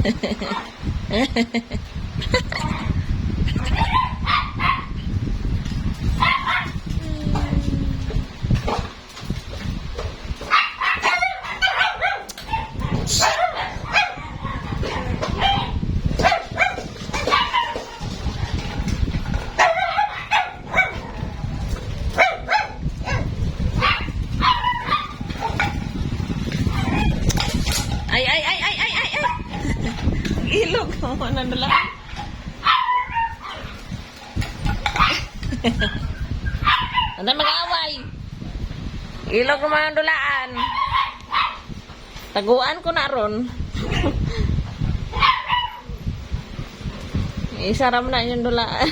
Ay. Ilog. Ano lang? Ano mag-away? Ilog ng mga dulaan. Taguan ko na ron. Isaram na yung dulaan.